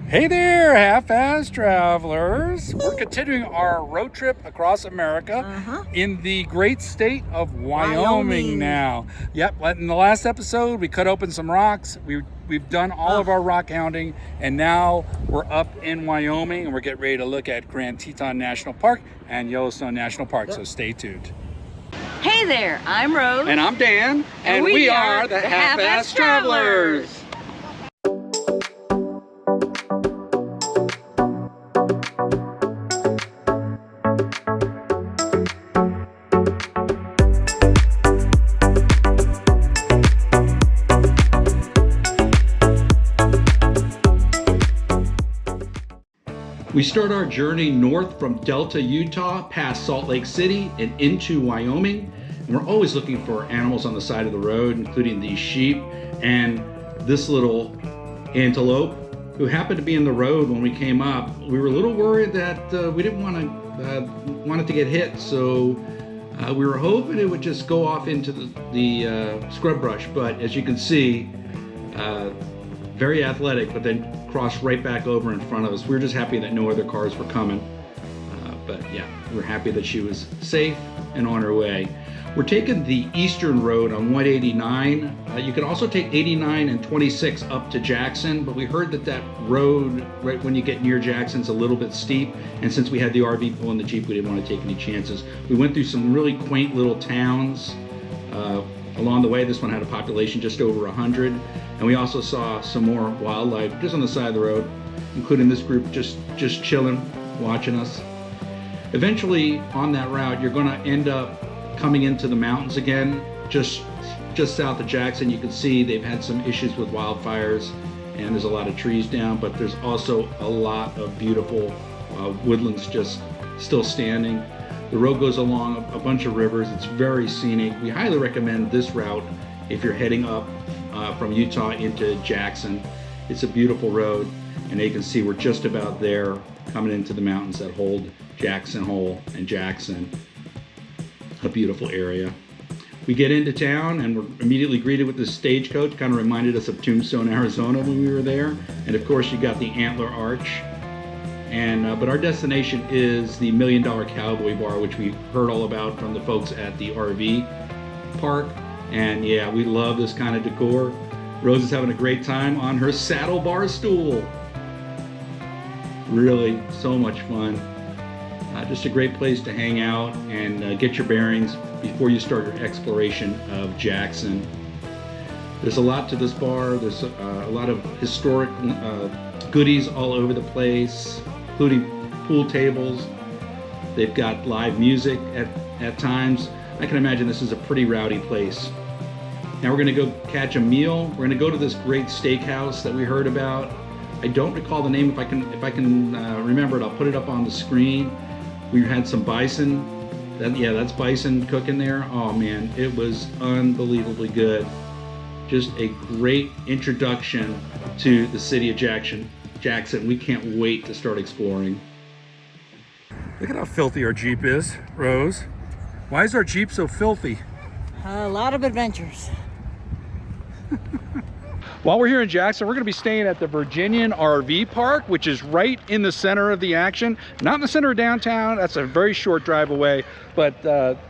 Hey there, half-ass travelers. We're continuing our road trip across America in the great state of Wyoming now. Yep, in the last episode, we cut open some rocks. We've done all of our rock hounding, and now we're up in Wyoming, and we're getting ready to look at Grand Teton National Park and Yellowstone National Park, so stay tuned. Hey there, I'm Rose. And I'm Dan, and we are the half-ass travelers. We start our journey north from Delta, Utah, past Salt Lake City and into Wyoming. And we're always looking for animals on the side of the road, including these sheep and this little antelope who happened to be in the road when we came up. We were a little worried that we didn't want it to get hit, so we were hoping it would just go off into the scrub brush. But as you can see, very athletic, but then crossed right back over in front of us. We were just happy that no other cars were coming. But yeah, we're happy that she was safe and on her way. We're taking the eastern road on 189. You can also take 89 and 26 up to Jackson, but we heard that road right when you get near Jackson's a little bit steep, and since we had the RV pool and the Jeep, we didn't want to take any chances. We went through some really quaint little towns along the way. This one had a population just over 100, and we also saw some more wildlife just on the side of the road, including this group just chilling, watching us. Eventually on that route, you're going to end up coming into the mountains again, just south of Jackson. You can see they've had some issues with wildfires, and there's a lot of trees down, but there's also a lot of beautiful woodlands just still standing. The road goes along a bunch of rivers. It's very scenic. We highly recommend this route if you're heading up from Utah into Jackson. It's a beautiful road, and you can see we're just about there, coming into the mountains that hold Jackson Hole and Jackson. A beautiful area. We get into town and we're immediately greeted with this stagecoach. Kind of reminded us of Tombstone, Arizona when we were there. And of course you got the Antler Arch. And but our destination is the $1 Million Cowboy Bar, which we heard all about from the folks at the RV park. And yeah, we love this kind of decor. Rose is having a great time on her saddle bar stool. Really, so much fun. Just a great place to hang out and get your bearings before you start your exploration of Jackson. There's a lot to this bar. There's a lot of historic goodies all over the place, including pool tables. They've got live music at times. I can imagine this is a pretty rowdy place. Now we're going to go catch a meal. We're going to go to this great steakhouse that we heard about. I don't recall the name. If I can remember it, I'll put it up on the screen. We had some bison. That's bison cooking there. Oh man, it was unbelievably good. Just a great introduction to the city of Jackson. We can't wait to start exploring. Look at how filthy our Jeep is, Rose. Why is our Jeep so filthy? A lot of adventures. While we're here in Jackson, we're going to be staying at the Virginian RV Park, which is right in the center of the action. Not in the center of downtown. That's a very short drive away, but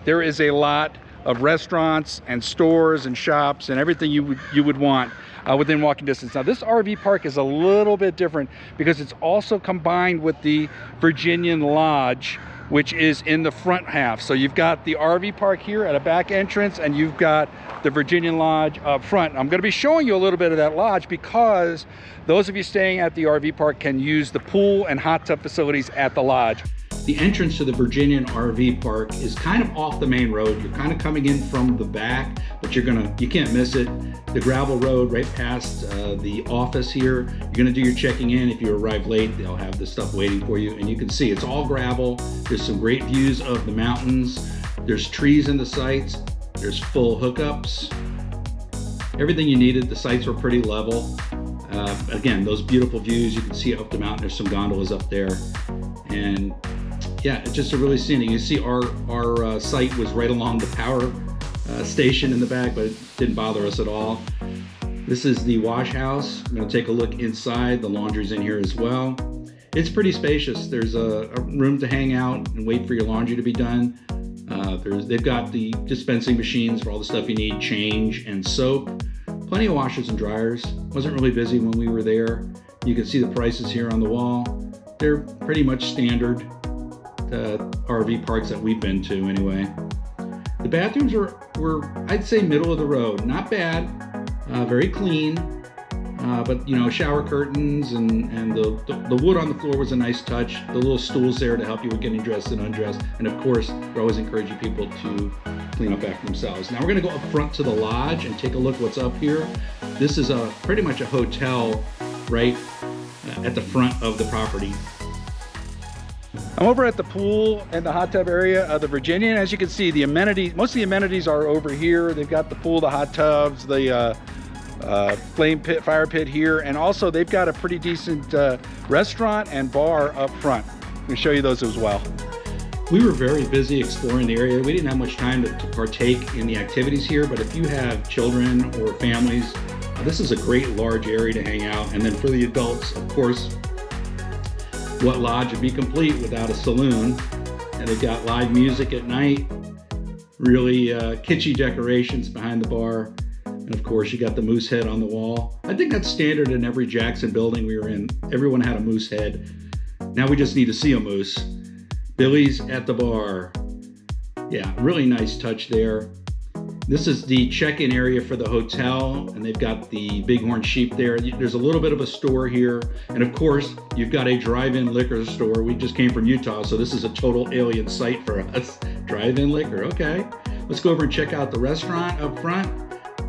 there is a lot of restaurants and stores and shops and everything you would want within walking distance. Now this RV park is a little bit different because it's also combined with the Virginian Lodge, which is in the front half. So you've got the RV park here at a back entrance, and you've got the Virginian Lodge up front. I'm going to be showing you a little bit of that lodge because those of you staying at the RV park can use the pool and hot tub facilities at the lodge. The entrance to the Virginian RV Park is kind of off the main road. You're kind of coming in from the back, but you can't miss it. The gravel road right past the office here. You're gonna do your checking in. If you arrive late, they'll have this stuff waiting for you, and you can see it's all gravel. There's some great views of the mountains. There's trees in the sites. There's full hookups. Everything you needed. The sites were pretty level. Again, those beautiful views. You can see up the mountain. There's some gondolas up there, and yeah, it's just a really scenic. You see our site was right along the power station in the back, but it didn't bother us at all. This is the wash house. I'm going to take a look inside. The laundry's in here as well. It's pretty spacious. There's a room to hang out and wait for your laundry to be done. They've got the dispensing machines for all the stuff you need, change and soap. Plenty of washers and dryers. Wasn't really busy when we were there. You can see the prices here on the wall. They're pretty much standard RV parks that we've been to anyway. The bathrooms were I'd say middle of the road. Not bad, very clean, but shower curtains and the wood on the floor was a nice touch. The little stools there to help you with getting dressed and undressed. And of course, we're always encouraging people to clean up after themselves. Now we're gonna go up front to the lodge and take a look what's up here. This is pretty much a hotel right at the front of the property. I'm over at the pool and the hot tub area of the Virginian. As you can see, the amenities, most of the amenities are over here. They've got the pool, the hot tubs, the fire pit here, and also they've got a pretty decent restaurant and bar up front. I'm gonna show you those as well. We were very busy exploring the area. We didn't have much time to partake in the activities here, but if you have children or families, this is a great large area to hang out. And then for the adults, of course, what lodge would be complete without a saloon? And they've got live music at night, really kitschy decorations behind the bar. And of course, you got the moose head on the wall. I think that's standard in every Jackson building we were in. Everyone had a moose head. Now we just need to see a moose. Billy's at the bar. Yeah, really nice touch there. This is the check-in area for the hotel, and they've got the Bighorn sheep there. There's a little bit of a store here, and of course, you've got a drive-in liquor store. We just came from Utah, so this is a total alien sight for us. Drive-in liquor, okay. Let's go over and check out the restaurant up front.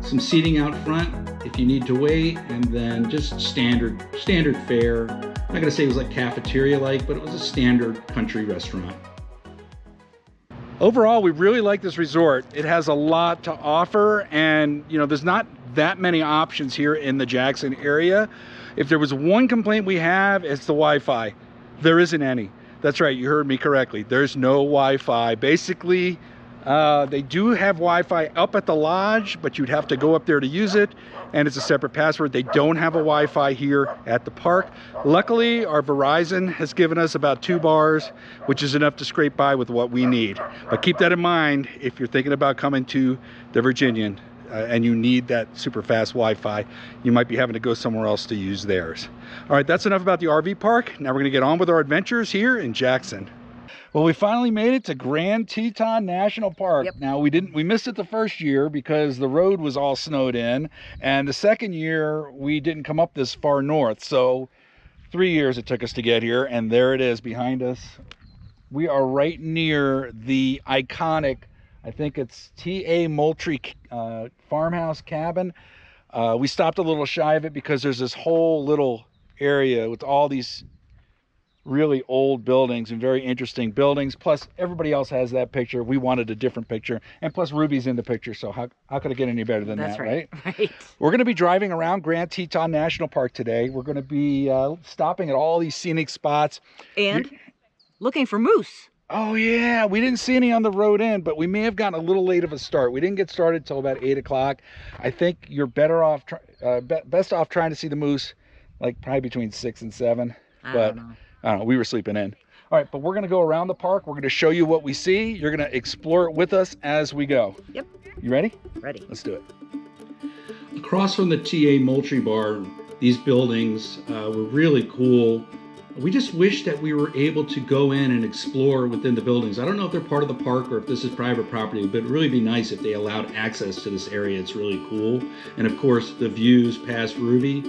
Some seating out front if you need to wait, and then just standard fare. I'm not gonna say it was like cafeteria-like, but it was a standard country restaurant. Overall, we really like this resort. It has a lot to offer, and there's not that many options here in the Jackson area. If there was one complaint we have, it's the Wi-Fi. There isn't any. That's right, you heard me correctly. There's no Wi-Fi. Basically, they do have Wi-Fi up at the lodge, but you'd have to go up there to use it, and it's a separate password. They don't have a Wi-Fi here at the park. Luckily, our Verizon has given us about 2 bars, which is enough to scrape by with what we need. But keep that in mind if you're thinking about coming to the Virginian and you need that super fast Wi-Fi. You might be having to go somewhere else to use theirs. All right, that's enough about the RV park. Now we're gonna get on with our adventures here in Jackson. Well, we finally made it to Grand Teton National Park. Yep. Now we missed it the first year because the road was all snowed in, and the second year we didn't come up this far north. So 3 years it took us to get here, and there it is behind us. We are right near the iconic, I think it's T.A. Moultrie farmhouse cabin. We stopped a little shy of it because there's this whole little area with all these really old buildings and very interesting buildings. Plus everybody else has that picture. We wanted a different picture, and plus Ruby's in the picture, so how could it get any better than that, right? Right. We're going to be driving around Grand Teton National Park today. We're going to be stopping at all these scenic spots And looking for moose. Oh yeah, we didn't see any on the road in, but we may have gotten a little late of a start. We didn't get started till about 8 o'clock. I think you're better off best off trying to see the moose like probably between 6 and 7. I don't know. We were sleeping in. All right, but we're gonna go around the park. We're gonna show you what we see. You're gonna explore it with us as we go. Yep. You ready? Ready. Let's do it. Across from the T.A. Moultrie Barn, these buildings were really cool. We just wish that we were able to go in and explore within the buildings. I don't know if they're part of the park or if this is private property, but it'd really be nice if they allowed access to this area. It's really cool. And of course, the views past Ruby,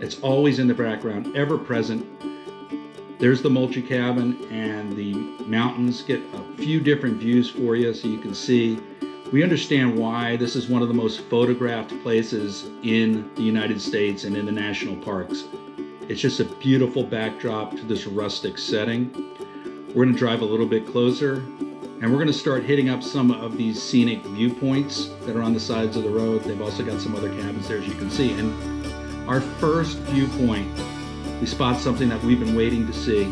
it's always in the background, ever present. There's the Moultrie cabin, and the mountains get a few different views for you so you can see. We understand why this is one of the most photographed places in the United States and in the national parks. It's just a beautiful backdrop to this rustic setting. We're going to drive a little bit closer, and we're going to start hitting up some of these scenic viewpoints that are on the sides of the road. They've also got some other cabins there, as you can see. And our first viewpoint, we spot something that we've been waiting to see.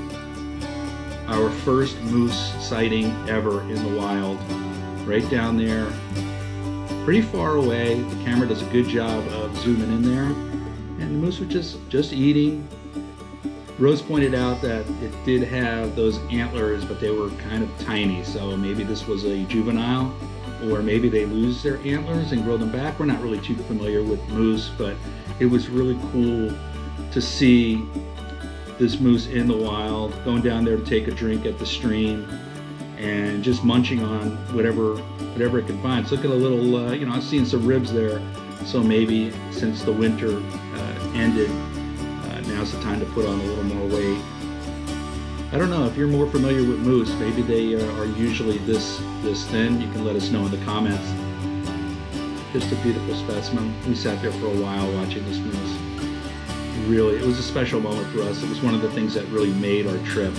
Our first moose sighting ever in the wild. Right down there pretty far away. The camera does a good job of zooming in there. And the moose were just eating. Rose pointed out that it did have those antlers, but they were kind of tiny. So maybe this was a juvenile, or maybe they lose their antlers and grow them back. We're not really too familiar with moose, but it was really cool to see this moose in the wild, going down there to take a drink at the stream and just munching on whatever it can find. So look at a little, I've seen some ribs there. So maybe since the winter ended, now's the time to put on a little more weight. I don't know if you're more familiar with moose. Maybe they are usually this thin. You can let us know in the comments. Just a beautiful specimen. We sat there for a while watching this moose. Really, it was a special moment for us. It was one of the things that really made our trip.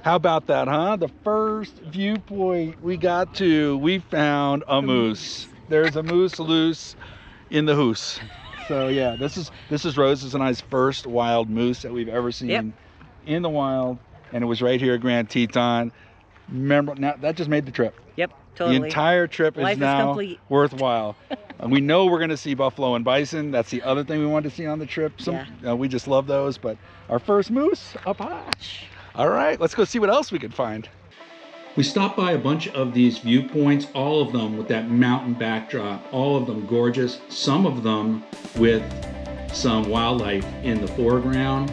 How about that, huh? The first viewpoint we found a moose. There's a moose loose in the hoose. So yeah, this is Rose's and I's first wild moose that we've ever seen in the wild, and it was right here at Grand Teton. Remember, now that just made the trip. Yep, totally. The entire trip is now worthwhile. And we know we're going to see buffalo and bison. That's the other thing we wanted to see on the trip. We just love those, but our first moose up high. All right, let's go see what else we can find. We stopped by a bunch of these viewpoints, all of them with that mountain backdrop, all of them gorgeous, some of them with some wildlife in the foreground.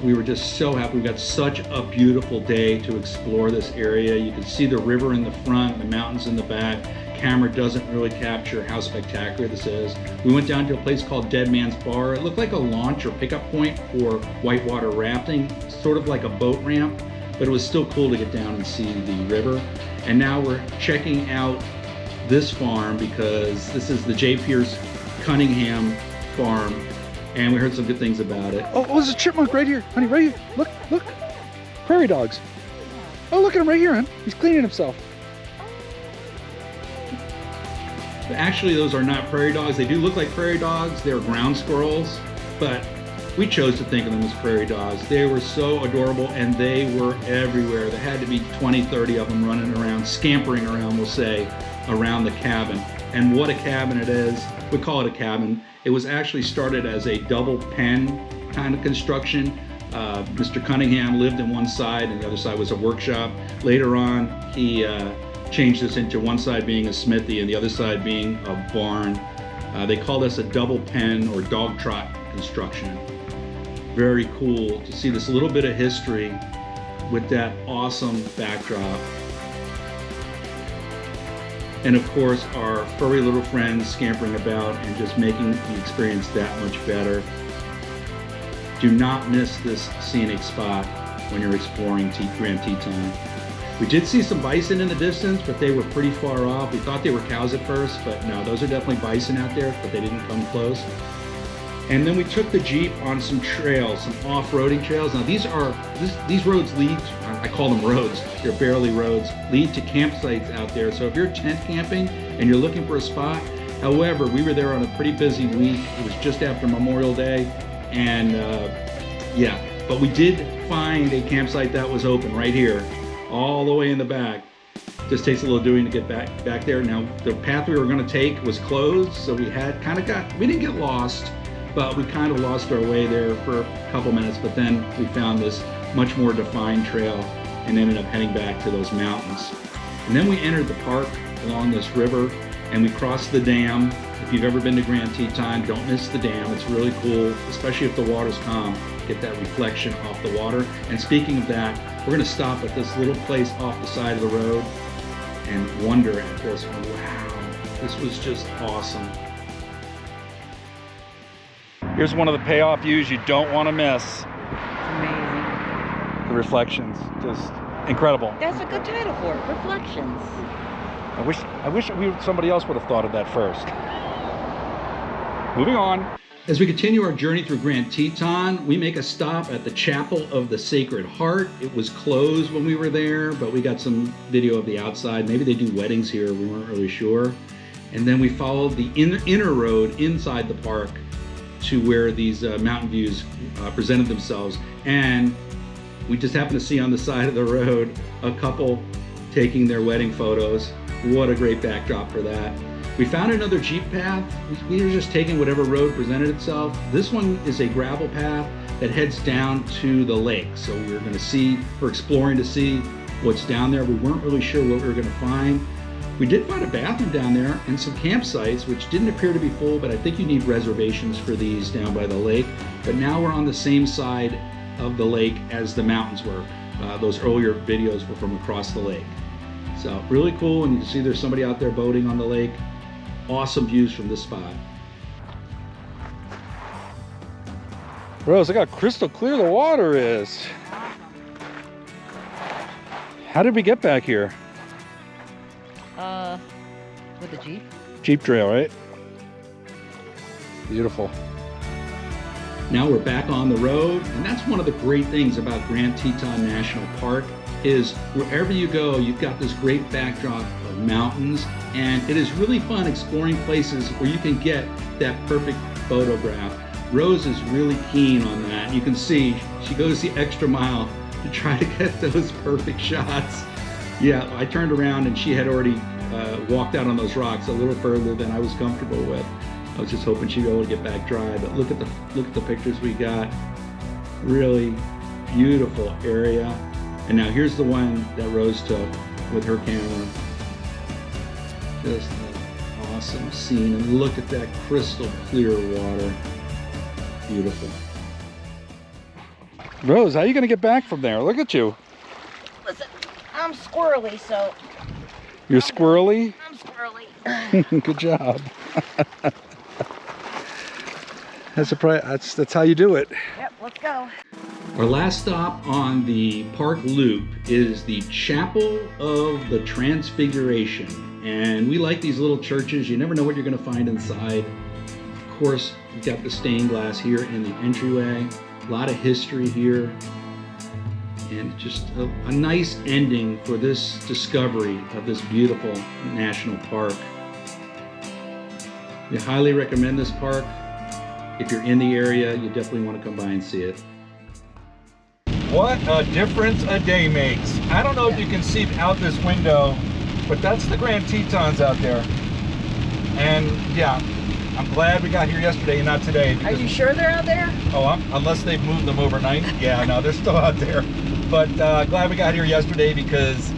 We were just so happy. We got such a beautiful day to explore this area. You can see the river in the front, the mountains in the back. Camera doesn't really capture how spectacular this is. We went down to a place called Dead Man's Bar. It looked like a launch or pickup point for whitewater rafting, sort of like a boat ramp, but it was still cool to get down and see the river. And now we're checking out this farm because this is the J. Pierce Cunningham farm, and we heard some good things about it. Oh, there's a chipmunk right here, honey, right here. Look, prairie dogs. Oh, look at him right here, hon. He's cleaning himself. Actually, those are not prairie dogs. They do look like prairie dogs. They're ground squirrels, but we chose to think of them as prairie dogs. They were so adorable, and they were everywhere. There had to be 20, 30 of them running around, scampering around, we'll say, around the cabin. And what a cabin it is. We call it a cabin. It was actually started as a double pen kind of construction. Mr. Cunningham lived in one side, and the other side was a workshop. Later on, he changed this into one side being a smithy and the other side being a barn. They call this a double pen or dog trot construction. Very cool to see this little bit of history with that awesome backdrop. And of course, our furry little friends scampering about and just making the experience that much better. Do not miss this scenic spot when you're exploring Grand Teton. We did see some bison in the distance, but they were pretty far off. We thought they were cows at first, but no, those are definitely bison out there, but they didn't come close. And then we took the Jeep on some trails, some off-roading trails. Now these roads lead, I call them roads, they're barely roads, lead to campsites out there. So if you're tent camping and you're looking for a spot, however, we were there on a pretty busy week. It was just after Memorial Day, and but we did find a campsite that was open right here, all the way in the back. Just takes a little doing to get back there. Now the path we were going to take was closed, so we didn't get lost, but we kind of lost our way there for a couple minutes. But then we found this much more defined trail and ended up heading back to those mountains. And then we entered the park along this river, and we crossed the dam. If you've ever been to Grand Teton, don't miss the dam. It's really cool, especially if the water's calm. Get that reflection off the water. And speaking of that, we're going to stop at this little place off the side of the road and wonder at this. Wow, this was just awesome. Here's one of the payoff views you don't want to miss. Amazing. The reflections, just incredible. That's a good title for it, Reflections. I wish somebody else would have thought of that first. Moving on. As we continue our journey through Grand Teton, we make a stop at the Chapel of the Sacred Heart. It was closed when we were there, but we got some video of the outside. Maybe they do weddings here, we weren't really sure. And then we followed the inner road inside the park to where these mountain views presented themselves. And we just happened to see on the side of the road a couple taking their wedding photos. What a great backdrop for that. We found another Jeep path. We were just taking whatever road presented itself. This one is a gravel path that heads down to the lake. So we're exploring to see what's down there. We weren't really sure what we were gonna find. We did find a bathroom down there and some campsites, which didn't appear to be full, but I think you need reservations for these down by the lake. But now we're on the same side of the lake as the mountains were. Those earlier videos were from across the lake. So really cool, and you can see there's somebody out there boating on the lake. Awesome views from this spot. Rose, look how crystal clear the water is. How did we get back here? With the Jeep? Jeep trail, right? Beautiful. Now we're back on the road, and that's one of the great things about Grand Teton National Park is wherever you go, you've got this great backdrop of mountains, and it is really fun exploring places where you can get that perfect photograph. Rose is really keen on that. You can see she goes the extra mile to try to get those perfect shots. Yeah, I turned around and she had already walked out on those rocks a little further than I was comfortable with. I was just hoping she'd be able to get back dry, but look at the pictures we got. Really beautiful area. And now here's the one that Rose took with her camera. Just an awesome scene, and look at that crystal clear water. Beautiful. Rose, how are you gonna get back from there? Look at you. Listen, I'm squirrely, so. You're squirrely? I'm squirrely. Good job. That's how you do it. Yep, let's go. Our last stop on the park loop is the Chapel of the Transfiguration. And we like these little churches. You never know what you're gonna find inside. Of course, we've got the stained glass here in the entryway. A lot of history here. And just a nice ending for this discovery of this beautiful national park. We highly recommend this park. If you're in the area, you definitely want to come by and see it. What a difference a day makes. I don't know if you can see out this window, but that's the Grand Tetons out there. And yeah, I'm glad we got here yesterday and not today. Are you sure they're out there? Oh, unless they've moved them overnight. Yeah, no, they're still out there. But glad we got here yesterday because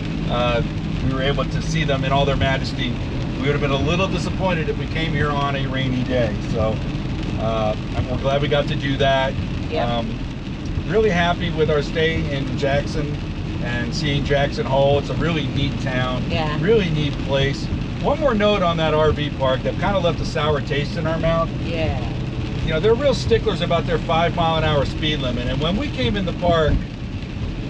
we were able to see them in all their majesty. We would have been a little disappointed if we came here on a rainy day. So we're glad we got to do that. Yeah. Really happy with our stay in Jackson and seeing Jackson Hole. It's a really neat town. Yeah. Really neat place. One more note on that RV park that kind of left a sour taste in our mouth. Yeah. You know, they're real sticklers about their 5-mile-an-hour speed limit, and when we came in the park,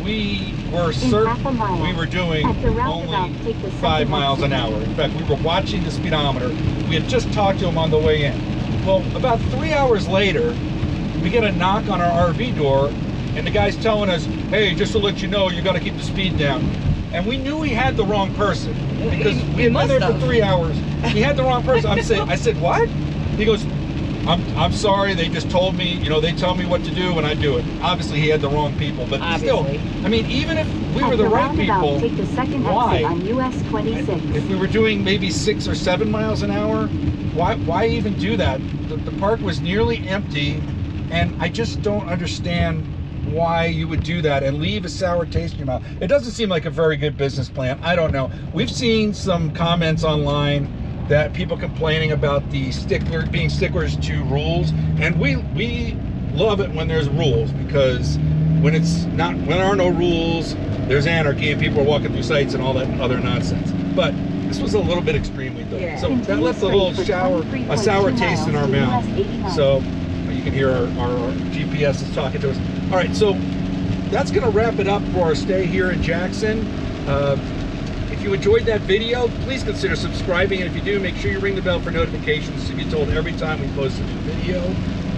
we were certain we were doing only 5 miles an hour. In fact, we were watching the speedometer. We had just talked to them on the way in. Well, about 3 hours later, we get a knock on our RV door, and the guy's telling us, hey, just to let you know, you got to keep the speed down. And we knew we had the wrong person because we had been there for 3 hours. We had the wrong person. I said, what? He goes, I'm sorry, they just told me, you know, they tell me what to do and I do it. Obviously he had the wrong people, but still, I mean, even if we were the right people, take the second why? exit on US 26. If we were doing maybe 6 or 7 miles an hour, why even do that? The park was nearly empty, and I just don't understand why you would do that and leave a sour taste in your mouth. It doesn't seem like a very good business plan. I don't know. We've seen some comments online that people complaining about the being sticklers to rules, and we love it when there's rules, because when there are no rules, there's anarchy and people are walking through sites and all that other nonsense. But this was a little bit extreme, we thought. Yeah. So that left a sour taste in our mouth. So you can hear our GPS is talking to us. All right, so that's going to wrap it up for our stay here in Jackson. If you enjoyed that video, please consider subscribing, and if you do, make sure you ring the bell for notifications to be told every time we post a new video.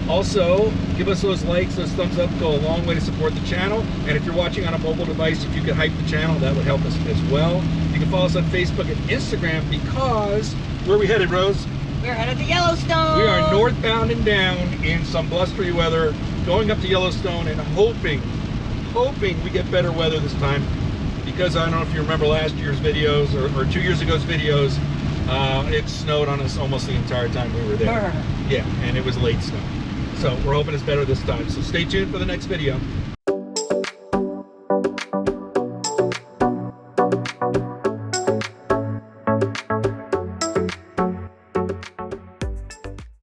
Also, give us those likes, those thumbs up, go a long way to support the channel. And if you're watching on a mobile device, if you could hype the channel, that would help us as well. You can follow us on Facebook and Instagram, because where are we headed, Rose? We're headed to Yellowstone. We are northbound and down in some blustery weather, going up to Yellowstone and hoping we get better weather this time. because I don't know if you remember last year's videos or 2 years ago's videos, it snowed on us almost the entire time we were there. Yeah, and it was late snow. So we're hoping it's better this time. So stay tuned for the next video.